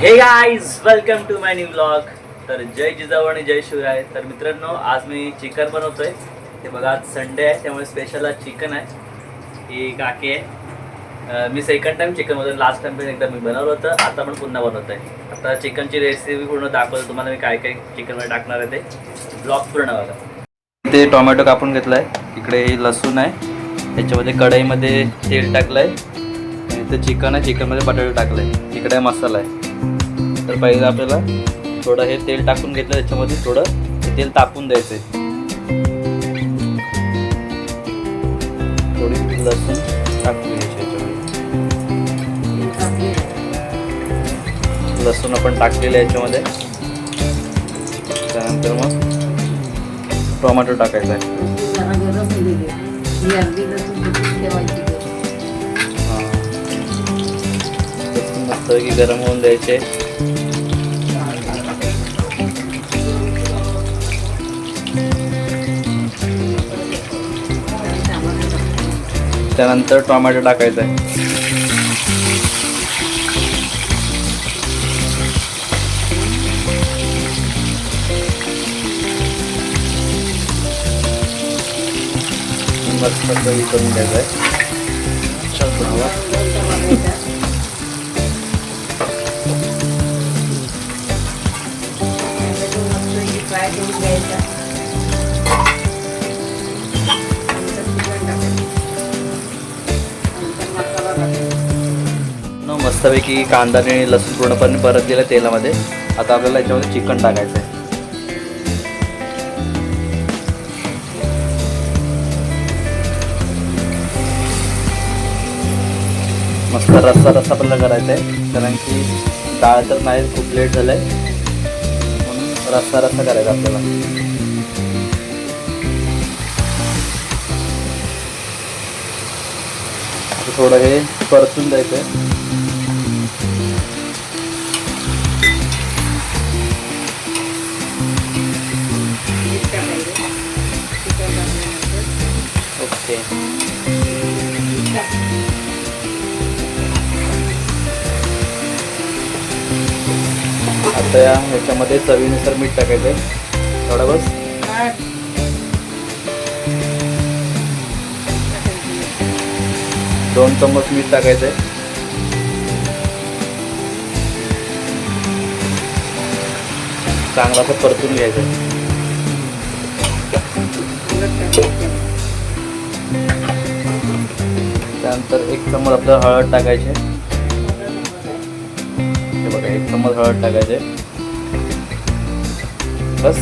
हे guys welcome to my new blog. तर जय जिजाऊ आणि जय शिवराय. तर मित्रांनो, आज मी चिकन बनवतोय. ते बघा, आज संडे आहे त्यामुळे स्पेशल आज चिकन आहे. ही काकी आहे. मी सेकंड टाइम चिकन बनवतो. लास्ट टाइम पण एकदा मी बनवलं होतं, आता पण पुन्हा बनवत आहे. आता चिकनची रेसिपी पूर्ण दाखवतो तुम्हाला मी काय काय चिकनमध्ये टाकणार आहे ते. ब्लॉग पूर्ण बघा. ते टोमॅटो कापून घेतला आहे. इकडे हे लसूण आहे. त्याच्यामध्ये कढईमध्ये तेल टाकलं आहे. इथे चिकन आहे. चिकनमध्ये बटाटे टाकलं आहे. इकडे मसाला आहे. तर पहिलं आपल्याला थोडं हे तेल टाकून घेतलं. त्याच्यामध्ये थोडं हे तेल तापून द्यायचं आहे. थोडी लसूण टाकून घ्यायची याच्यामध्ये. लसूण आपण टाकलेलं आहे याच्यामध्ये. त्यानंतर मग टोमॅटो टाकायचा आहे. मस्त की गरम होऊन द्यायचे. त्यानंतर टोमॅटो टाकायचा आहे. मस्त करून घ्यायचं आहे. मस्तपैकी कांदा आणि लसूण पूर्णपणे परतलेलं तेलामध्ये. आता आपल्याला याच्यामध्ये चिकन टाकायचं आहे. मस्त रस्सा आपल्याला करायचा आहे, कारण की डाळ तर नाही, खूप लेट झालं आहे, म्हणून रस्सा करायचा आपल्याला. थोडं हे परतून द्यायचं आहे. ओके. आता ह्याच्यामध्ये चवीनुसार मीठ टाकायचं आहे. थोडं बस. 2 चम्मच मीठ टाकायचं आहे. चांगला असं परतून घ्यायचं आहे. त्यानंतर 1 चम्मच आपल्याला हळद टाकायची. हे बघा, 1 चम्मच हळद टाकायचे. बस.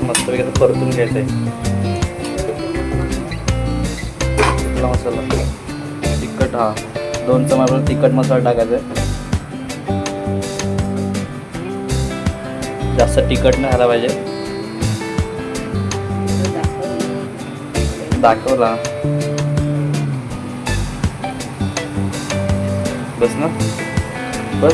मस्त वगैरे परतून घ्यायचं आहे. मसाला तिखट, 2 चमच तिखट मसाला टाकायचा आहे. जास्त तिखट नाही झाला पाहिजे. दाखवला बस ना. बस.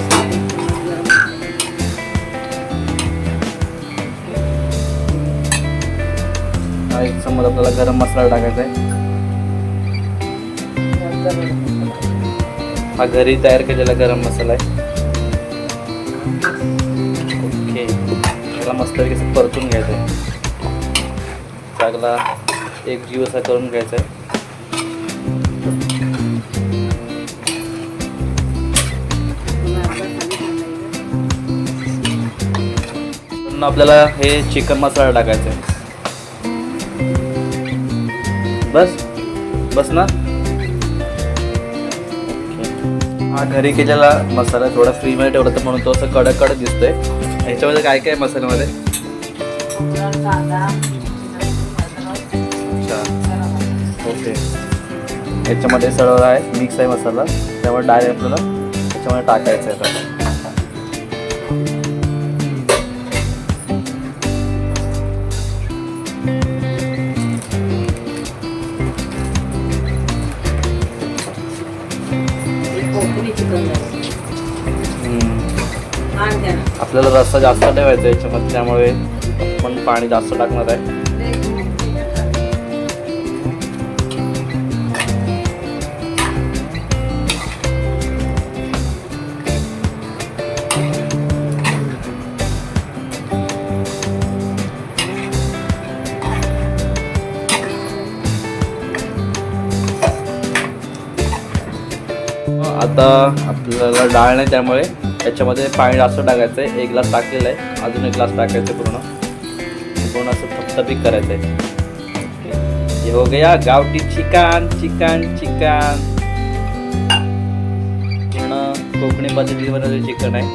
हा 1 चमच आपल्याला गरम मसाला टाकायचा आहे. हा घरी तयार केलेला गरम मसाला आहे. ओके. त्याला मस्तपैकी परतून घ्यायचं आहे. चांगला एक जीव असा करून घ्यायचा आहे. आपल्याला हे चिकन मसाला टाकायचा आहे. बस ना. हा घरी केलेला मसाला थोडा फ्रीमध्ये ठेवला तर म्हणून तो असं कडक दिसतोय. ह्याच्यामध्ये काय काय मसाल्यामध्ये? अच्छा, ओके. ह्याच्यामध्ये सगळं आहे, मिक्स आहे मसाला, त्यामुळे डायरेक्ट आपल्याला ह्याच्यामध्ये टाकायचं आहे. आपल्याला रस्सा जास्त ठेवायचा याच्यामध्ये, त्यामुळे आपण पाणी जास्त टाकणार आहे. आता आपल्याला डाळ नाही त्यामुळे त्याच्यामध्ये पाणी जास्त टाकायचं आहे. 1 ग्लास टाकलेला आहे, अजून 1 ग्लास टाकायचं आहे. पूर्ण असं थपथपीत करायचं आहे. हे हो गया गावठी चिकन. पूर्ण कोकणी पद्धतीने बनवलेलं चिकन आहे.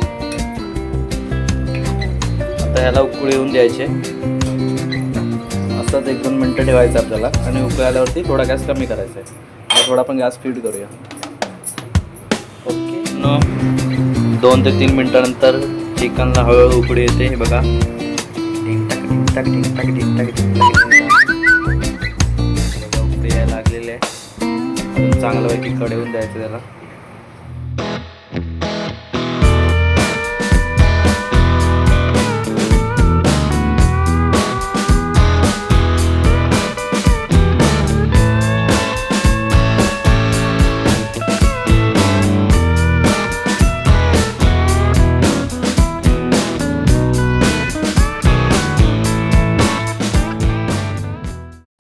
आता ह्याला उकळी येऊन द्यायचे. असंच 1-2 मिनटं ठेवायचं आपल्याला आणि उकळी आल्यावरती थोडा गॅस कमी करायचा आहे. थोडा पण गॅस स्पीड करूया. ओके 2 ते 3 मिनटानंतर चिकनला हळूहळू उकळी येते. हे बघा उकळी यायला लागलेली आहे. अजून चांगल्यापैकी कढवून द्यायचं त्याला.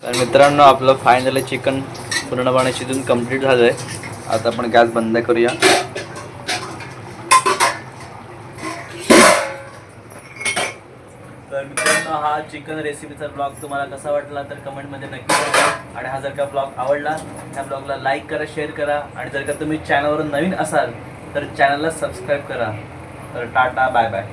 तर मित्रांनो आपलं फायनली चिकन पूर्णपणे शिजून कंप्लीट झालं आहे. आता आपण गॅस बंद करूया. तर मित्रांनो हा चिकन रेसिपीचा ब्लॉग तुम्हाला कसा वाटला तर कमेंटमध्ये नक्की सांगा. आणि हा जर का ब्लॉग आवडला त्या ब्लॉगला लाईक करा, शेअर करा. आणि जर का तुम्ही चॅनलवरून नवीन असाल तर चॅनलला सबस्क्राईब करा. तर टाटा बाय बाय.